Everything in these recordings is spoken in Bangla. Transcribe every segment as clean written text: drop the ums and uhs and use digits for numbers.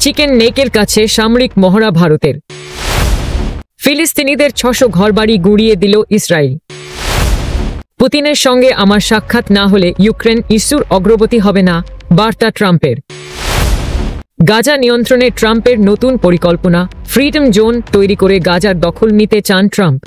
চিকেন নেকের কাছে সামরিক মহড়া ভারতের। ফিলিস্তিনিদের 600 ঘরবাড়ি গুঁড়িয়ে দিল ইসরায়েল। পুতিনের সঙ্গে আমার সাক্ষাৎ না হলে ইউক্রেন ইস্যুর অগ্রগতি হবে না, বার্তা ট্রাম্পের। গাজা নিয়ন্ত্রণে ট্রাম্পের নতুন পরিকল্পনা, ফ্রিডম জোন তৈরি করে গাজার দখল নিতে চান ট্রাম্প।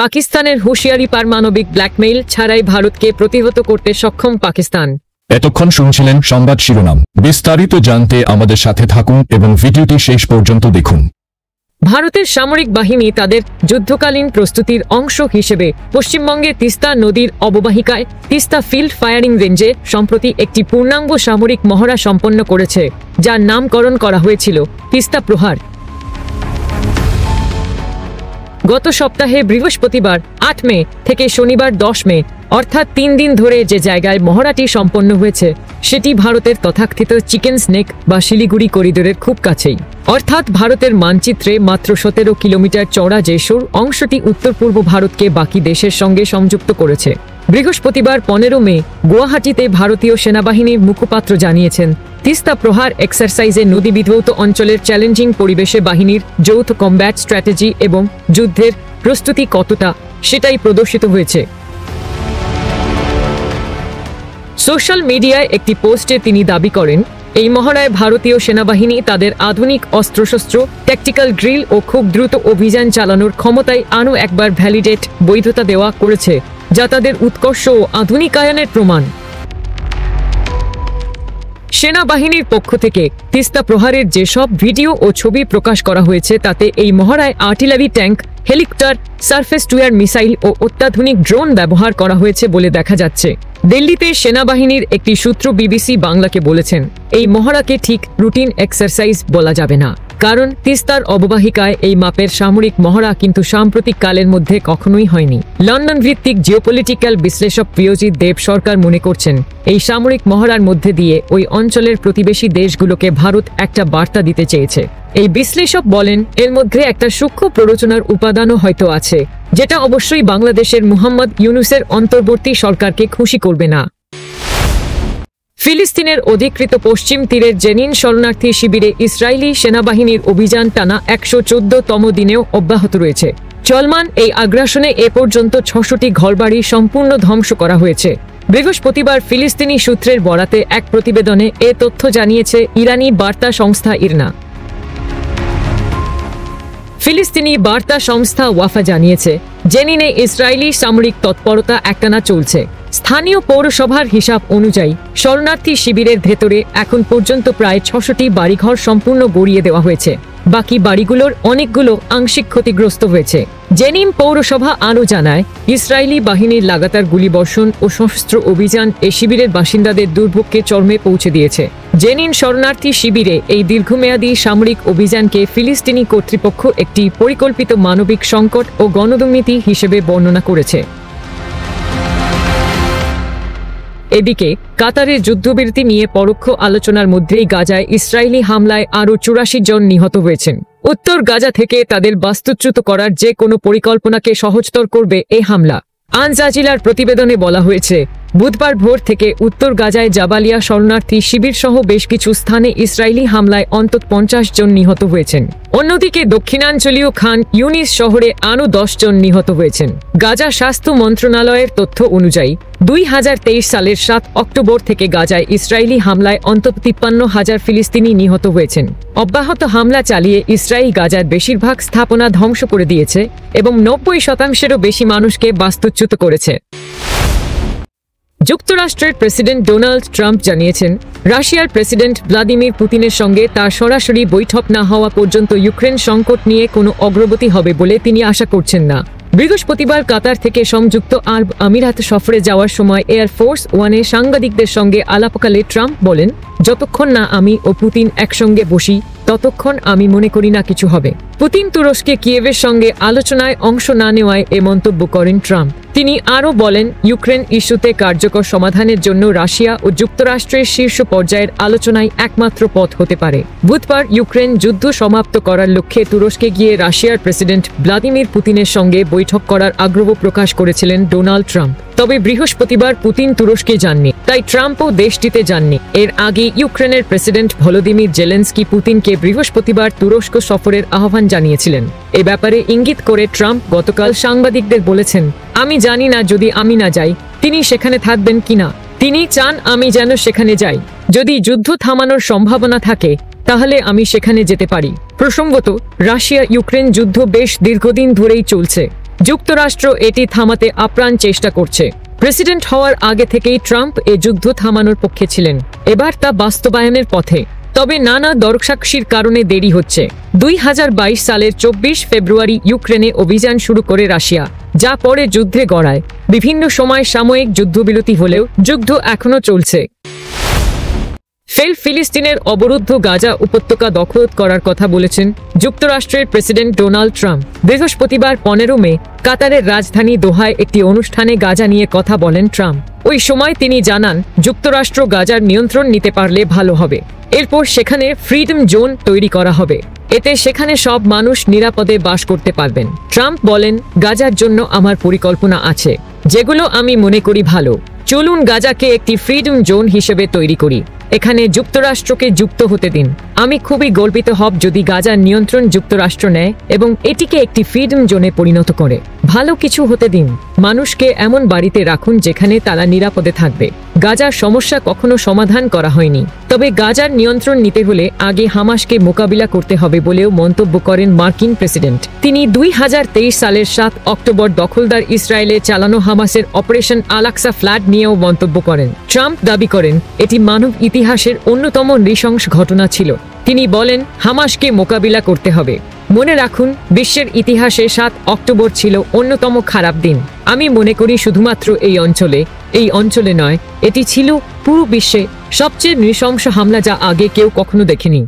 পাকিস্তানের হুঁশিয়ারি, পারমাণবিক ব্ল্যাকমেইল ছাড়াই ভারতকে প্রতিহত করতে সক্ষম পাকিস্তান। এতক্ষণ শুনছিলেন সংবাদ শিরোনাম। বিস্তারিত জানতে আমাদের সাথে থাকুন এবং ভিডিওটি শেষ পর্যন্ত দেখুন। ভারতের সামরিক বাহিনী তাদের যুদ্ধকালীন প্রস্তুতির অংশ হিসেবে পশ্চিমবঙ্গে তিস্তা নদীর অববাহিকায় তিস্তা ফিল্ড ফায়ারিং রেঞ্জে সম্প্রতি একটি পূর্ণাঙ্গ সামরিক মহড়া সম্পন্ন করেছে, যার নামকরণ করা হয়েছিল তিস্তা প্রহার। গত সপ্তাহে বৃহস্পতিবার 8 মে থেকে শনিবার 10 মে অর্থাৎ 3 দিন ধরে যে জায়গায় মহড়াটি সম্পন্ন হয়েছে সেটি ভারতের তথাকথিত চিকেন স্নেক বা শিলিগুড়ি করিডোরের খুব কাছেই, অর্থাৎ ভারতের মানচিত্রে মাত্র 17 কিলোমিটার চওড়া যে সরু অংশটি উত্তর পূর্ব ভারতকে বাকি দেশের সঙ্গে সংযুক্ত করেছে। বৃহস্পতিবার 15 মে গুয়াহাটিতে ভারতীয় সেনাবাহিনীর মুখপাত্র জানিয়েছেন, তিস্তা প্রহার এক্সারসাইজে নদী বিধৌত অঞ্চলের চ্যালেঞ্জিং পরিবেশে বাহিনীর যৌথ কমব্যাট স্ট্র্যাটেজি এবং যুদ্ধের প্রস্তুতি কতটা সেটাই প্রদর্শিত হয়েছে। সোশ্যাল মিডিয়ায় একটি পোস্টে তিনি দাবি করেন, এই মহড়ায় ভারতীয় সেনাবাহিনী তাদের আধুনিক অস্ত্রশস্ত্র, ট্যাকটিক্যাল ড্রিল ও খুব দ্রুত অভিযান চালানোর ক্ষমতায় আরও একবার ভ্যালিডেট বৈধতা দেওয়া করেছে, যা তাদের উৎকর্ষ ও আধুনিকায়নের প্রমাণ। সেনাবাহিনীর পক্ষ থেকে তিস্তা প্রহারের যেসব ভিডিও ও ছবি প্রকাশ করা হয়েছে তাতে এই মহড়ায় artillery tank, helicopter, surface to air missile ও অত্যাধুনিক ড্রোন ব্যবহার করা হয়েছে বলে দেখা যাচ্ছে। দিল্লিতে সেনাবাহিনীর একটি সূত্র বিবিসি বাংলাকে বলেছেন, এই মহড়াকে ঠিক রুটিন এক্সারসাইজ বলা যাবে না, কারণ তিস্তার অববাহিকায় এই মাপের সামরিক মহড়া কিন্তু সাম্প্রতিক কালের মধ্যে কখনোই হয়নি। লন্ডন ভিত্তিক জিওপলিটিক্যাল বিশ্লেষক প্রিয়জিৎ দেব সরকার মনে করছেন, এই সামরিক মহড়ার মধ্যে দিয়ে ওই অঞ্চলের প্রতিবেশী দেশগুলোকে ভারত একটা বার্তা দিতে চেয়েছে। এই বিশ্লেষক বলেন, এর মধ্যে একটা সূক্ষ্ম প্ররোচনার উপাদানও হয়তো আছে, যেটা অবশ্যই বাংলাদেশের মুহাম্মদ ইউনূসের অন্তর্বর্তী সরকারকে খুশি করবে না। ফিলিস্তিনের অধিকৃত পশ্চিম তীরের জেনিন শরণার্থী শিবিরে ইসরায়েলি সেনাবাহিনীর অভিযান টানা 114তম দিনেও অব্যাহত রয়েছে। চলমান এই আগ্রাসনে এ পর্যন্ত 600টি ঘরবাড়ি সম্পূর্ণ ধ্বংস করা হয়েছে। বৃহস্পতিবার ফিলিস্তিনি সূত্রের বরাতে এক প্রতিবেদনে এ তথ্য জানিয়েছে ইরানি বার্তা সংস্থা ইরনা। ফিলিস্তিনি বার্তা সংস্থা ওয়াফা জানিয়েছে, জেনিনে ইসরায়েলি সামরিক তৎপরতা একটানা চলছে। স্থানীয় পৌরসভার হিসাব অনুযায়ী শরণার্থী শিবিরের ভেতরে এখন পর্যন্ত প্রায় 600টি বাড়িঘর সম্পূর্ণ গড়িয়ে দেওয়া হয়েছে। বাকি বাড়িগুলোর অনেকগুলো আংশিক ক্ষতিগ্রস্ত হয়েছে। জেনিন পৌরসভা আরও জানায়, ইসরায়েলি বাহিনীর লাগাতার গুলিবর্ষণ ও সশস্ত্র অভিযান এ শিবিরের বাসিন্দাদের দুর্ভোগকে চরমে পৌঁছে দিয়েছে। জেনিন শরণার্থী শিবিরে এই দীর্ঘমেয়াদী সামরিক অভিযানকে ফিলিস্তিনি কর্তৃপক্ষ একটি পরিকল্পিত মানবিক সংকট ও গণদুর্নীতি হিসেবে বর্ণনা করেছে। এদিকে কাতারের যুদ্ধবিরতি নিয়ে পরোক্ষ আলোচনার মধ্যেই গাজায় ইসরায়েলি হামলায় আরও 84 জন নিহত হয়েছেন। উত্তর গাজা থেকে তাদের বাস্তুচ্যুত করার যে কোনো পরিকল্পনাকে সহজতর করবে এই হামলা। আল জাজিরার প্রতিবেদনে বলা হয়েছে, বুধবার ভোর থেকে উত্তর গাজায় জাবালিয়া শরণার্থী শিবির সহ বেশ কিছু স্থানে ইসরায়েলি হামলায় অন্তত 50 জন নিহত হয়েছেন। অন্যদিকে দক্ষিণাঞ্চলীয় খান ইউনিস শহরে আরও 10 জন নিহত হয়েছেন। গাজা স্বাস্থ্য মন্ত্রণালয়ের তথ্য অনুযায়ী 2023 সালের 7 অক্টোবর থেকে গাজায় ইসরায়েলি হামলায় অন্তত 53,000 ফিলিস্তিনি নিহত হয়েছেন। অব্যাহত হামলা চালিয়ে ইসরায়েল গাজার বেশিরভাগ স্থাপনা ধ্বংস করে দিয়েছে এবং 90%-এরও বেশি মানুষকে বাস্তুচ্যুত করেছে। যুক্তরাষ্ট্রের প্রেসিডেন্ট ডোনাল্ড ট্রাম্প জানিয়েছেন, রাশিয়ার প্রেসিডেন্ট ভ্লাদিমির পুতিনের সঙ্গে তার সরাসরি বৈঠক না হওয়া পর্যন্ত ইউক্রেন সংকট নিয়ে কোনো অগ্রগতি হবে বলে তিনি আশা করছেন না। বৃহস্পতিবার কাতার থেকে সংযুক্ত আরব আমিরাত সফরে যাওয়ার সময় এয়ার ফোর্স ওয়ানে সাংবাদিকদের সঙ্গে আলাপকালে ট্রাম্প বলেন, যতক্ষণ না আমি ও পুতিন একসঙ্গে বসি ততক্ষণ আমি মনে করি না কিছু হবে। পুতিন তুরস্কে কিয়েভের সঙ্গে আলোচনায় অংশ না নেওয়ায় এ মন্তব্য করেন ট্রাম্প। তিনি আরও বলেন, ইউক্রেন ইস্যুতে কার্যকর সমাধানের জন্য রাশিয়া ও যুক্তরাষ্ট্রের শীর্ষ পর্যায়ের আলোচনায় একমাত্র পথ হতে পারে। বুধবার ইউক্রেন যুদ্ধ সমাপ্ত করার লক্ষ্যে তুরস্কে গিয়ে রাশিয়ার প্রেসিডেন্ট ভ্লাদিমির পুতিনের সঙ্গে বৈঠক করার আগ্রহ প্রকাশ করেছিলেন ডোনাল্ড ট্রাম্প। তবে বৃহস্পতিবার পুতিন তুরস্কে যাননি, তাই ট্রাম্পও দেশটিতে যাননি। এর আগে ইউক্রেনের প্রেসিডেন্ট ভলোদিমির জেলেনস্কি পুতিনকে বৃহস্পতিবার তুরস্ক সফরের আহ্বান জানিয়েছিলেন। এ ব্যাপারে ইঙ্গিত করে ট্রাম্প গতকাল সাংবাদিকদের বলেছেন, আমি জানি না যদি আমি না যাই তিনি সেখানে থাকবেন কিনা। তিনি চান আমি যেন সেখানে যাই। যদি যুদ্ধ থামানোর সম্ভাবনা থাকে তাহলে আমি সেখানে যেতে পারি। প্রসঙ্গত, রাশিয়া ইউক্রেন যুদ্ধ বেশ দীর্ঘদিন ধরেই চলছে। যুক্তরাষ্ট্র এটি থামাতে আপ্রাণ চেষ্টা করছে। প্রেসিডেন্ট হওয়ার আগে থেকেই ট্রাম্প এ যুদ্ধ থামানোর পক্ষে ছিলেন। এবার তা বাস্তবায়নের পথে, তবে নানা দর্শকশীর কারণে দেরি হচ্ছে। 2022 সালের 24 ফেব্রুয়ারি ইউক্রেনে অভিযান শুরু করে রাশিয়া, যা পরে যুদ্ধে গড়ায়। বিভিন্ন সময় সাময়িক যুদ্ধবিরতি হলেও যুদ্ধ এখনো চলছে। ফিলিস্তিনের অবরুদ্ধ গাজা উপত্যকা দখল করার কথা বলেছেন যুক্তরাষ্ট্রের প্রেসিডেন্ট ডোনাল্ড ট্রাম্প। বৃহস্পতিবার 15 মে কাতারের রাজধানী দোহায় একটি অনুষ্ঠানে গাজা নিয়ে কথা বলেন ট্রাম্প। ওই সময় তিনি জানান, যুক্তরাষ্ট্র গাজার নিয়ন্ত্রণ নিতে পারলে ভালো হবে। এরপর সেখানে ফ্রিডম জোন তৈরি করা হবে, এতে সেখানে সব মানুষ নিরাপদে বাস করতে পারবেন। ট্রাম্প বলেন, গাজার জন্য আমার পরিকল্পনা আছে, যেগুলো আমি মনে করি ভালো। চলুন গাজাকে একটি ফ্রিডম জোন হিসেবে তৈরি করি, এখানে যুক্তরাষ্ট্রকে যুক্ত হতে দিন। আমি খুবই গর্বিত হব যদি গাজার নিয়ন্ত্রণ যুক্তরাষ্ট্র নেয় এবং এটিকে একটি ফ্রিডম জোনে পরিণত করে। ভালো কিছু হতে দিন। মানুষকে এমন বাড়িতে রাখুন যেখানে তারা নিরাপদে থাকবে। গাজার সমস্যা কখনো সমাধান করা হয়নি, তবে গাজার নিয়ন্ত্রণ নিতে হলে আগে হামাসকে মোকাবিলা করতে হবে বলেও মন্তব্য করেন মার্কিন প্রেসিডেন্ট। তিনি 2023 সালের 7 অক্টোবর দখলদার ইসরায়েলে চালানো হামাসের অপারেশন আল-আকসা ফ্লাড নিয়েও মন্তব্য করেন। ট্রাম্প দাবি করেন, এটি মানব ইতিহাসের অন্যতম নৃশংস ঘটনা ছিল। তিনি বলেন, হামাসকে মোকাবিলা করতে হবে। মনে রাখুন, বিশ্বের ইতিহাসে 7 অক্টোবর ছিল অন্যতম খারাপ দিন। আমি মনে করি শুধুমাত্র এই অঞ্চলে নয়, এটি ছিল পুরো বিশ্বে সবচেয়ে নৃশংস হামলা যা আগে কেউ কখনো দেখেনি।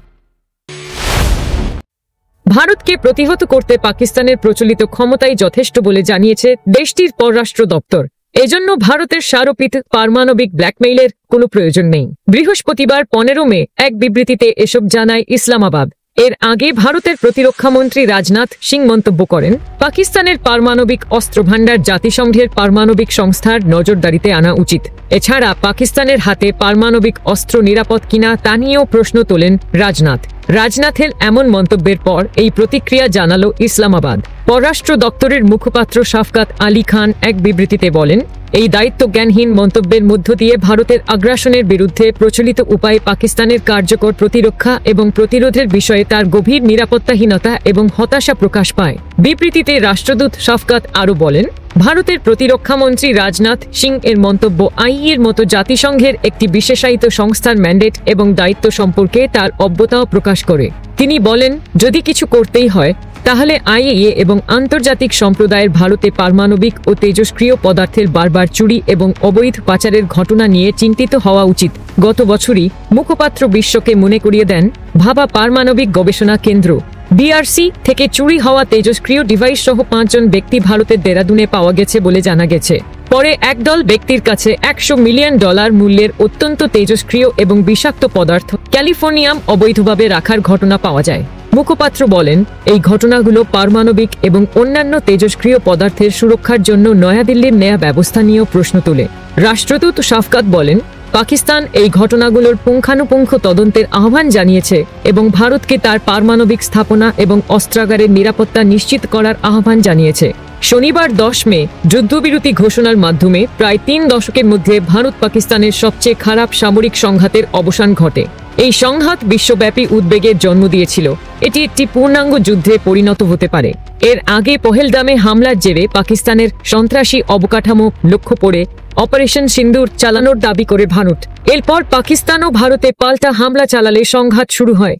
ভারতকে প্রতিহত করতে পাকিস্তানের প্রচলিত ক্ষমতাই যথেষ্ট বলে জানিয়েছে দেশটির পররাষ্ট্র দপ্তর। এজন্য ভারতের স্মারকৃত পারমাণবিক ব্ল্যাকমেইলের কোনো প্রয়োজন নেই। বৃহস্পতিবার 15 মে এক বিবৃতিতে এসব জানায় ইসলামাবাদ। এর আগে ভারতের প্রতিরক্ষামন্ত্রী রাজনাথ সিং মন্তব্য করেন, পাকিস্তানের পারমাণবিক অস্ত্র ভান্ডার জাতিসংঘের পারমাণবিক সংস্থার নজরদারিতে আনা উচিত। এছাড়া পাকিস্তানের হাতে পারমাণবিক অস্ত্র নিরাপদ কিনা তা নিয়েও প্রশ্ন তোলেন রাজনাথ। রাজনাথের এমন মন্তব্যের পর এই প্রতিক্রিয়া জানালো ইসলামাবাদ। পররাষ্ট্র দপ্তরের মুখপাত্র শাফকাত আলী খান এক বিবৃতিতে বলেন, এই দায়িত্বজ্ঞানহীন মন্তব্যের মধ্য দিয়ে ভারতের আগ্রাসনের বিরুদ্ধে প্রচলিত উপায়ে পাকিস্তানের কার্যকর প্রতিরক্ষা এবং প্রতিরোধের বিষয়ে তার গভীর নিরাপত্তাহীনতা এবং হতাশা প্রকাশ পায়। বিবৃতিতে রাষ্ট্রদূত শাফকাত আরও বলেন, ভারতের প্রতিরক্ষামন্ত্রী রাজনাথ সিং এর মন্তব্য আইএর মতো জাতিসংঘের একটি বিশেষায়িত সংস্থার ম্যান্ডেট এবং দায়িত্ব সম্পর্কে তার অজ্ঞতাও প্রকাশ করে। তিনি বলেন, যদি কিছু করতেই হয় তাহলে আইএএ এবং আন্তর্জাতিক সম্প্রদায়ের ভারতে পারমাণবিক ও তেজস্ক্রিয় পদার্থের বারবার চুরি এবং অবৈধ পাচারের ঘটনা নিয়ে চিন্তিত হওয়া উচিত। গত বছরই মুখপাত্র বিশ্বকে মনে করিয়ে দেন, ভাবা পারমাণবিক গবেষণা কেন্দ্র বিআরসি থেকে চুরি হওয়া তেজস্ক্রিয় ডিভাইস সহ 5 জন ব্যক্তি ভারতের দেরাদুনে পাওয়া গেছে বলে জানা গেছে। পরে একদল ব্যক্তির কাছে $100 মিলিয়ন মূল্যের অত্যন্ত তেজস্ক্রিয় এবং বিষাক্ত পদার্থ ক্যালিফোর্নিয়াম অবৈধভাবে রাখার ঘটনা পাওয়া যায়। মুখপাত্র বলেন, এই ঘটনাগুলো পারমাণবিক এবং অন্যান্য তেজস্ক্রিয় পদার্থের সুরক্ষার জন্য নয়াদিল্লির নেয়া ব্যবস্থা নিয়েও প্রশ্ন তোলে। রাষ্ট্রদূত শাফকাত বলেন, পাকিস্তান এই ঘটনাগুলোর পুঙ্খানুপুঙ্খ তদন্তের আহ্বান জানিয়েছে এবং ভারতকে তার পারমাণবিক স্থাপনা এবং অস্ত্রাগারের নিরাপত্তা নিশ্চিত করার আহ্বান জানিয়েছে। শনিবার 10 মে যুদ্ধবিরতি ঘোষণার মাধ্যমে প্রায় 3 দশকের মধ্যে ভারত পাকিস্তানের সবচেয়ে খারাপ সামরিক সংঘাতের অবসান ঘটে। এই সংঘাত বিশ্বব্যাপী উদ্বেগের জন্ম দিয়েছিল। এটি একটি পূর্ণাঙ্গ যুদ্ধে পরিণত হতে পারে। এর আগে পহেলগামে হামলার জেরে পাকিস্তানের সন্ত্রাসী অবকাঠামো লক্ষ্য করে অপারেশন সিন্দুর চালানোর দাবি করে ভারত। এরপর পাকিস্তান ও ভারতে পাল্টা হামলা চালালে সংঘাত শুরু হয়।